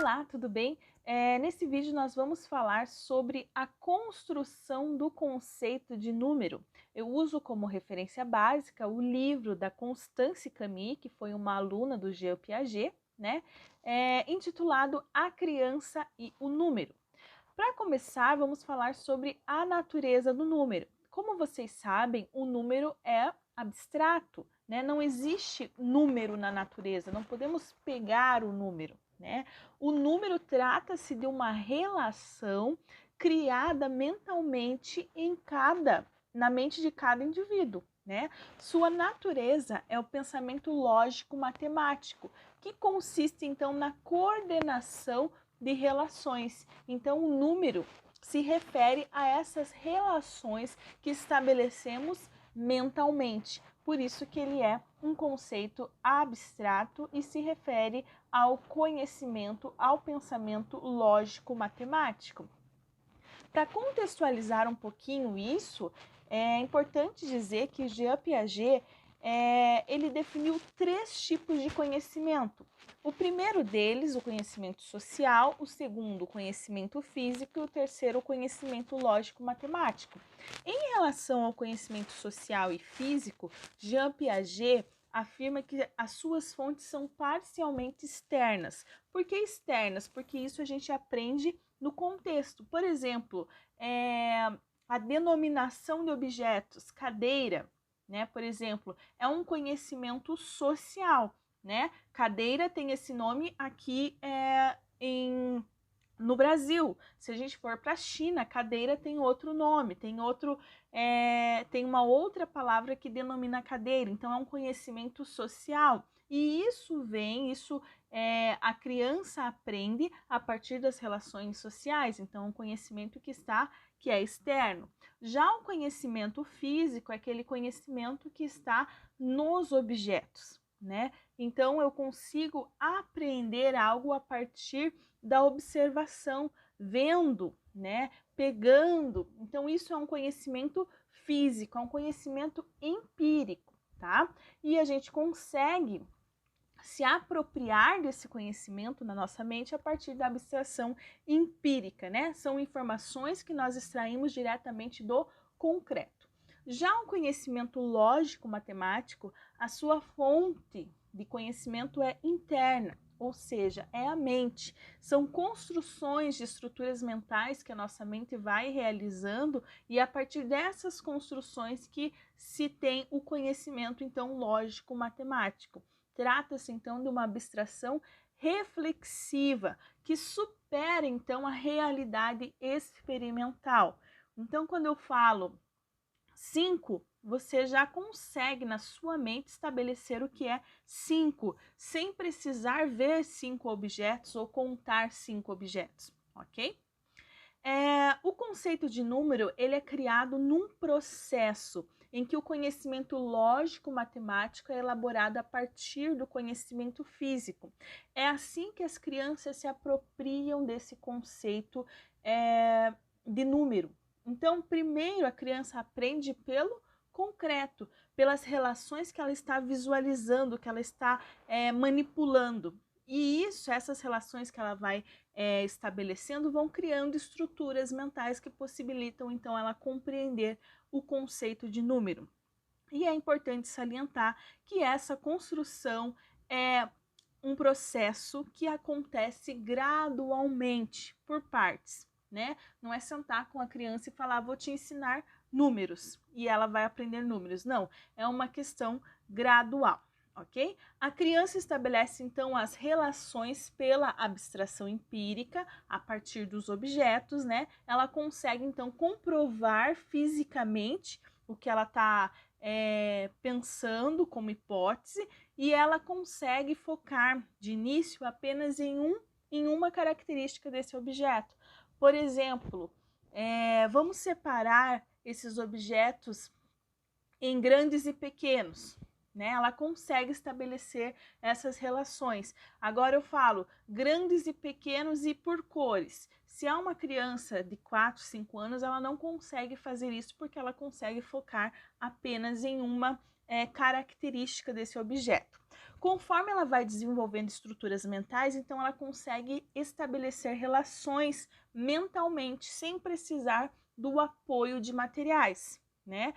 Olá, tudo bem? Nesse vídeo nós vamos falar sobre a construção do conceito de número. Eu uso como referência básica o livro da Constance Camille, que foi uma aluna do Jean Piaget, né? Intitulado A Criança e o Número. Para começar, vamos falar sobre a natureza do número. Como vocês sabem, o número é abstrato, né? Não existe número na natureza, não podemos pegar o número, né? O número trata-se de uma relação criada mentalmente na mente de cada indivíduo, né? Sua natureza é o pensamento lógico matemático, que consiste então na coordenação de relações. Então, o número se refere a essas relações que estabelecemos mentalmente. Por isso que ele é um conceito abstrato e se refere ao conhecimento, ao pensamento lógico-matemático. Para contextualizar um pouquinho isso, é importante dizer que Jean Piaget ele definiu 3 tipos de conhecimento. O primeiro deles, o conhecimento social, o segundo, o conhecimento físico e o terceiro, o conhecimento lógico-matemático. Em relação ao conhecimento social e físico, Jean Piaget afirma que as suas fontes são parcialmente externas. Por que externas? Porque isso a gente aprende no contexto. Por exemplo, a denominação de objetos, cadeira, né? Por exemplo, é um conhecimento social, né? Cadeira tem esse nome aqui no Brasil. Se a gente for para a China, cadeira tem outro nome, tem uma outra palavra que denomina cadeira. Então é um conhecimento social. E a criança aprende a partir das relações sociais. Então, é um conhecimento que é externo. Já o conhecimento físico é aquele conhecimento que está nos objetos, né? Então, eu consigo aprender algo a partir da observação, vendo, né? Pegando. Então, isso é um conhecimento físico, é um conhecimento empírico, tá? E a gente consegue se apropriar desse conhecimento na nossa mente a partir da abstração empírica, né? São informações que nós extraímos diretamente do concreto. Já o conhecimento lógico-matemático, a sua fonte de conhecimento é interna, ou seja, é a mente. São construções de estruturas mentais que a nossa mente vai realizando e a partir dessas construções que se tem o conhecimento, então, lógico-matemático. Trata-se, então, de uma abstração reflexiva que supera, então, a realidade experimental. Então, quando eu falo 5, você já consegue na sua mente estabelecer o que é 5, sem precisar ver 5 objetos ou contar 5 objetos, ok? O conceito de número ele é criado num processo em que o conhecimento lógico-matemático é elaborado a partir do conhecimento físico. É assim que as crianças se apropriam desse conceito de número. Então, primeiro a criança aprende pelo concreto, pelas relações que ela está visualizando, que ela está manipulando. E essas relações que ela vai estabelecendo vão criando estruturas mentais que possibilitam então ela compreender o conceito de número. E é importante salientar que essa construção é um processo que acontece gradualmente, por partes, né? Não é sentar com a criança e falar, vou te ensinar números e ela vai aprender números. Não, é uma questão gradual. Ok? A criança estabelece então as relações pela abstração empírica a partir dos objetos, né? Ela consegue então comprovar fisicamente o que ela está pensando como hipótese e ela consegue focar de início apenas em uma característica desse objeto. Por exemplo, vamos separar esses objetos em grandes e pequenos. Né? Ela consegue estabelecer essas relações. Agora eu falo grandes e pequenos e por cores. Se há uma criança de 4, 5 anos, ela não consegue fazer isso porque ela consegue focar apenas em uma característica desse objeto. Conforme ela vai desenvolvendo estruturas mentais, então ela consegue estabelecer relações mentalmente, sem precisar do apoio de materiais, né?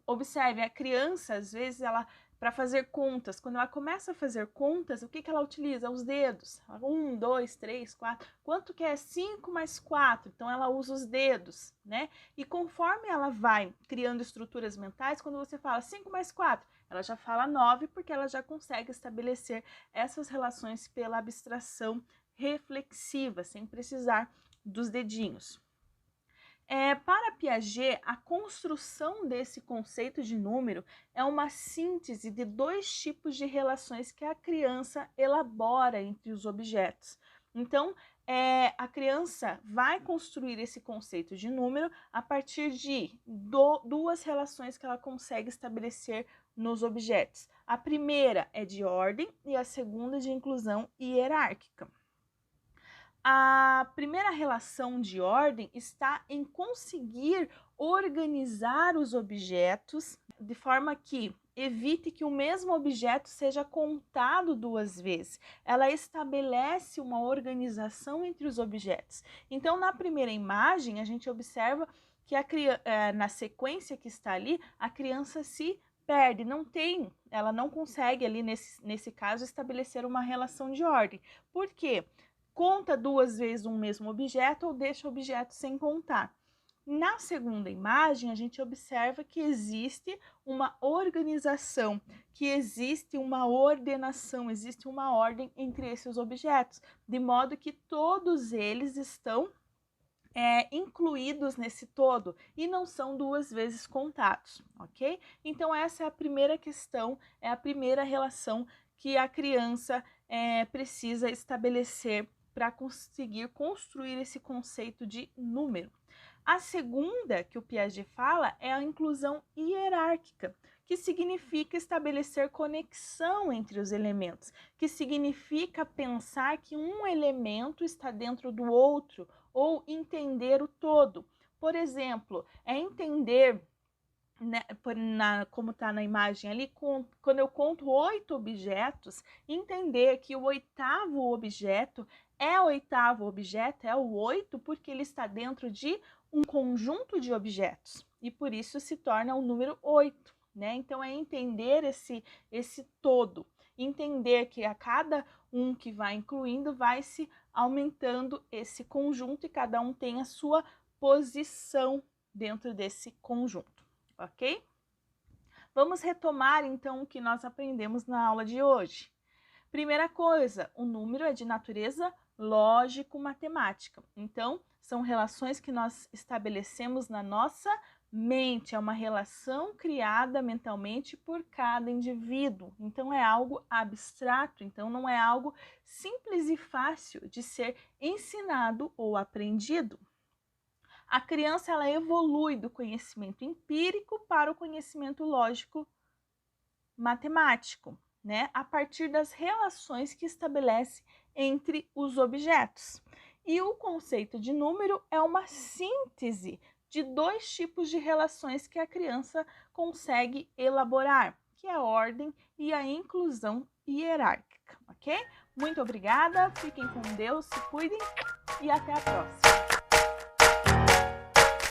Observe, a criança, às vezes, para fazer contas, quando ela começa a fazer contas, o que ela utiliza? Os dedos. 1, 2, 3, 4. Quanto que é 5 mais 4? Então, ela usa os dedos, né? E conforme ela vai criando estruturas mentais, quando você fala 5 mais 4, ela já fala 9, porque ela já consegue estabelecer essas relações pela abstração reflexiva, sem precisar dos dedinhos. Para Piaget, a construção desse conceito de número é uma síntese de dois tipos de relações que a criança elabora entre os objetos. Então, a criança vai construir esse conceito de número a partir de duas relações que ela consegue estabelecer nos objetos. A primeira é de ordem e a segunda de inclusão hierárquica. A primeira relação de ordem está em conseguir organizar os objetos de forma que evite que o mesmo objeto seja contado duas vezes. Ela estabelece uma organização entre os objetos. Então, na primeira imagem, a gente observa que na sequência que está ali, a criança se perde, ela não consegue ali, nesse caso, estabelecer uma relação de ordem. Por quê? Conta duas vezes um mesmo objeto ou deixa o objeto sem contar. Na segunda imagem, a gente observa que existe uma organização, que existe uma ordenação, existe uma ordem entre esses objetos, de modo que todos eles estão incluídos nesse todo e não são duas vezes contados, ok? Então, essa é a primeira questão, é a primeira relação que a criança precisa estabelecer para conseguir construir esse conceito de número. A segunda que o Piaget fala é a inclusão hierárquica, que significa estabelecer conexão entre os elementos, que significa pensar que um elemento está dentro do outro ou entender o todo. Por exemplo, entender, né, como está na imagem ali, quando eu conto 8 objetos, entender que o oitavo objeto é o oitavo objeto, é o 8, porque ele está dentro de um conjunto de objetos e por isso se torna o número 8, né? Então é entender esse todo, entender que a cada um que vai incluindo vai se aumentando esse conjunto e cada um tem a sua posição dentro desse conjunto, ok? Vamos retomar então o que nós aprendemos na aula de hoje. Primeira coisa, o número é de natureza lógico-matemática. Então, são relações que nós estabelecemos na nossa mente. É uma relação criada mentalmente por cada indivíduo. Então, é algo abstrato. Então, não é algo simples e fácil de ser ensinado ou aprendido. A criança ela evolui do conhecimento empírico para o conhecimento lógico-matemático, né? A partir das relações que estabelece entre os objetos. E o conceito de número é uma síntese de dois tipos de relações que a criança consegue elaborar, que é a ordem e a inclusão hierárquica, ok? Muito obrigada, fiquem com Deus, se cuidem e até a próxima!